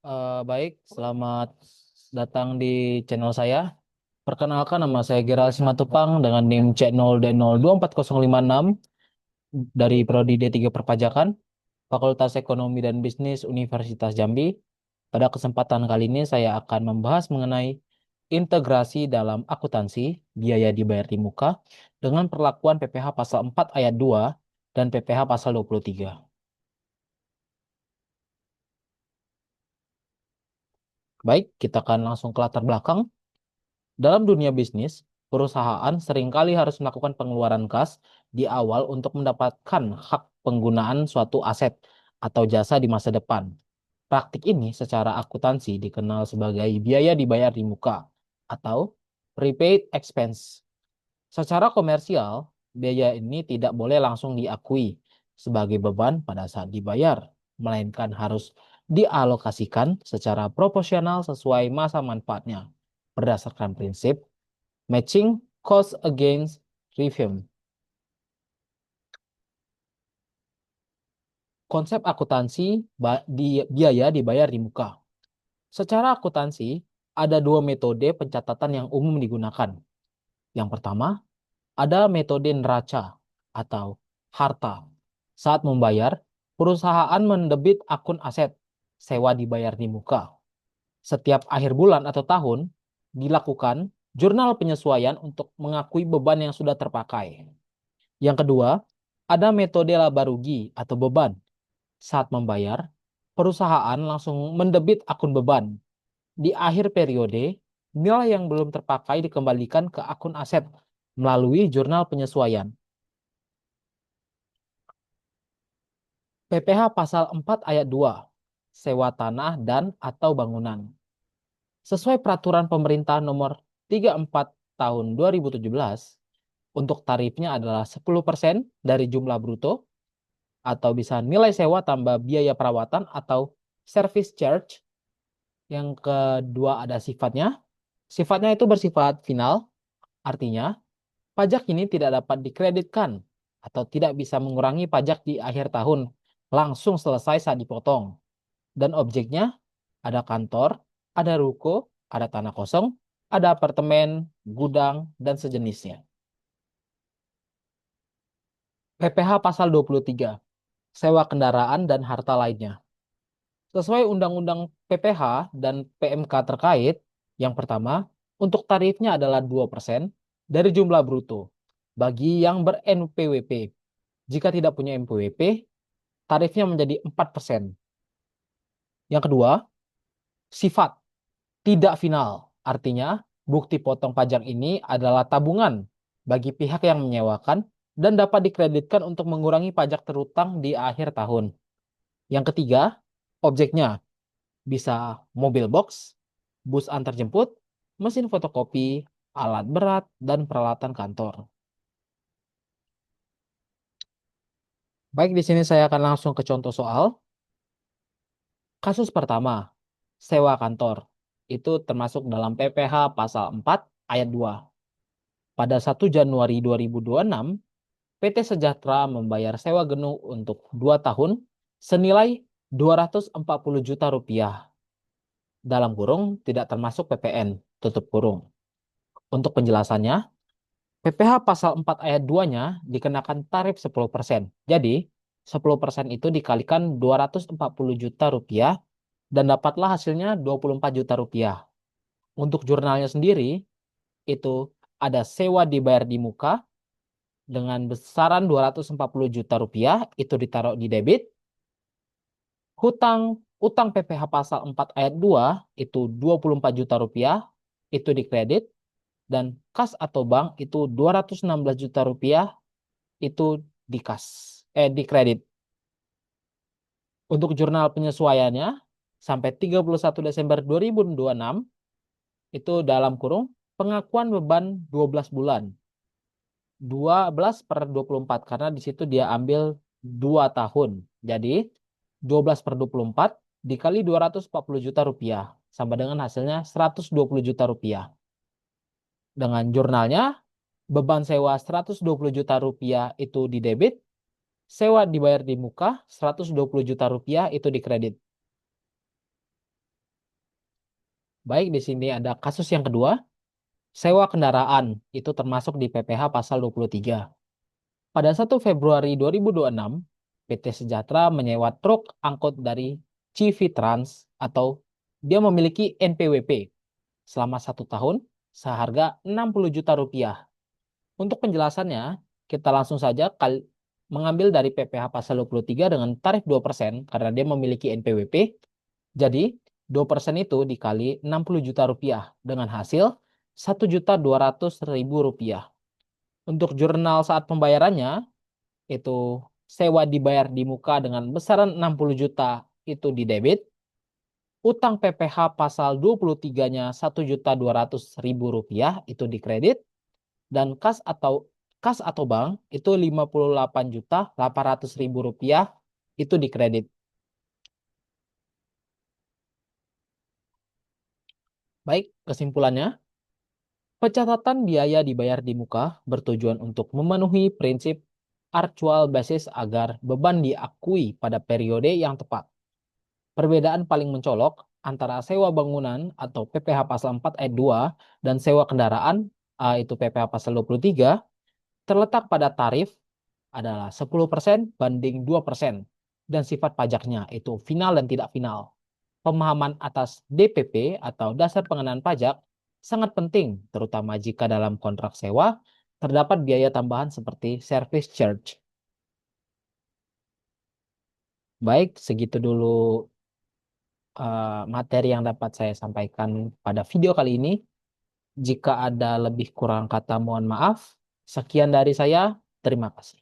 Baik, selamat datang di channel saya. Perkenalkan, nama saya Gerald Simatupang dengan NIM C0D024056 dari Prodi D3 Perpajakan, Fakultas Ekonomi dan Bisnis Universitas Jambi. Pada kesempatan kali ini saya akan membahas mengenai integrasi dalam akuntansi, biaya dibayar di muka, dengan perlakuan PPh pasal 4 ayat 2 dan PPh pasal 23. Baik, kita akan langsung ke latar belakang. Dalam dunia bisnis, perusahaan seringkali harus melakukan pengeluaran kas di awal untuk mendapatkan hak penggunaan suatu aset atau jasa di masa depan. Praktik ini secara akuntansi dikenal sebagai biaya dibayar di muka atau prepaid expense. Secara komersial, biaya ini tidak boleh langsung diakui sebagai beban pada saat dibayar, melainkan harus dialokasikan secara proporsional sesuai masa manfaatnya berdasarkan prinsip matching cost against revenue. Konsep akuntansi biaya dibayar di muka. Secara akuntansi, ada dua metode pencatatan yang umum digunakan. Yang pertama, ada metode neraca atau harta. Saat membayar, perusahaan mendebit akun aset, sewa dibayar di muka. Setiap akhir bulan atau tahun, dilakukan jurnal penyesuaian untuk mengakui beban yang sudah terpakai. Yang kedua, ada metode laba rugi atau beban. Saat membayar, perusahaan langsung mendebit akun beban. Di akhir periode, nilai yang belum terpakai dikembalikan ke akun aset melalui jurnal penyesuaian. PPh pasal 4 ayat 2, sewa tanah dan atau bangunan. Sesuai peraturan pemerintah nomor 34 tahun 2017, untuk tarifnya adalah 10% dari jumlah bruto atau bisa nilai sewa tambah biaya perawatan atau service charge. Yang kedua ada sifatnya. Sifatnya itu bersifat final, artinya pajak ini tidak dapat dikreditkan atau tidak bisa mengurangi pajak di akhir tahun langsung selesai saat dipotong. Dan objeknya ada kantor, ada ruko, ada tanah kosong, ada apartemen, gudang, dan sejenisnya. PPh pasal 23, sewa kendaraan dan harta lainnya. Sesuai Undang-Undang PPh dan PMK terkait, yang pertama, untuk tarifnya adalah 2% dari jumlah bruto bagi yang ber-NPWP. Jika tidak punya NPWP, tarifnya menjadi 4%. Yang kedua, sifat tidak final. Artinya, bukti potong pajak ini adalah tabungan bagi pihak yang menyewakan dan dapat dikreditkan untuk mengurangi pajak terutang di akhir tahun. Yang ketiga, objeknya bisa mobil box, bus antar jemput, mesin fotokopi, alat berat, dan peralatan kantor. Baik, di sini saya akan langsung ke contoh soal. Kasus pertama, sewa kantor. Itu termasuk dalam PPh pasal 4 ayat 2. Pada 1 Januari 2026, PT Sejahtera membayar sewa gedung untuk 2 tahun senilai 240 juta rupiah. Dalam kurung tidak termasuk PPN, tutup kurung. Untuk penjelasannya, PPh pasal 4 ayat 2-nya dikenakan tarif 10%. Jadi, 10% itu dikalikan 240 juta rupiah dan dapatlah hasilnya 24 juta rupiah. Untuk jurnalnya sendiri, itu ada sewa dibayar di muka dengan besaran 240 juta rupiah, itu ditaruh di debit. Utang PPh pasal 4 ayat 2 itu 24 juta rupiah, itu dikredit. Dan kas atau bank itu 216 juta rupiah, itu dikas, dikredit. Untuk jurnal penyesuaiannya sampai 31 Desember 2026 itu dalam kurung pengakuan beban 12 bulan. 12/24 karena di situ dia ambil 2 tahun. Jadi 12/24 dikali 240 juta rupiah sama dengan hasilnya 120 juta rupiah. Dengan jurnalnya beban sewa 120 juta rupiah itu di debit, sewa dibayar di muka 120 juta rupiah itu di kredit. Baik, di sini ada kasus yang kedua, sewa kendaraan. Itu termasuk di PPh pasal 23. Pada 1 Februari 2026, PT Sejahtera menyewa truk angkut dari CV Trans atau dia memiliki NPWP selama 1 tahun seharga 60 juta rupiah. Untuk penjelasannya, kita langsung saja mengambil dari PPh pasal 23 dengan tarif 2% karena dia memiliki NPWP. Jadi, 2% itu dikali 60 juta rupiah dengan hasil 1.200.000 rupiah. Untuk jurnal saat pembayarannya, itu sewa dibayar di muka dengan besaran 60 juta itu di debit, utang PPh pasal 23-nya 1.200.000 rupiah itu di kredit, dan kas atau bank itu 58.800.000 rupiah itu di kredit. Baik, kesimpulannya, pencatatan biaya dibayar di muka bertujuan untuk memenuhi prinsip actual basis agar beban diakui pada periode yang tepat. Perbedaan paling mencolok antara sewa bangunan atau PPh pasal 4 ayat 2 dan sewa kendaraan itu PPh pasal 23 terletak pada tarif adalah 10% banding 2% dan sifat pajaknya itu final dan tidak final. Pemahaman atas DPP atau dasar pengenaan pajak sangat penting terutama jika dalam kontrak sewa terdapat biaya tambahan seperti service charge. Baik, segitu dulu materi yang dapat saya sampaikan pada video kali ini. Jika ada lebih kurang kata mohon maaf. Sekian dari saya. Terima kasih.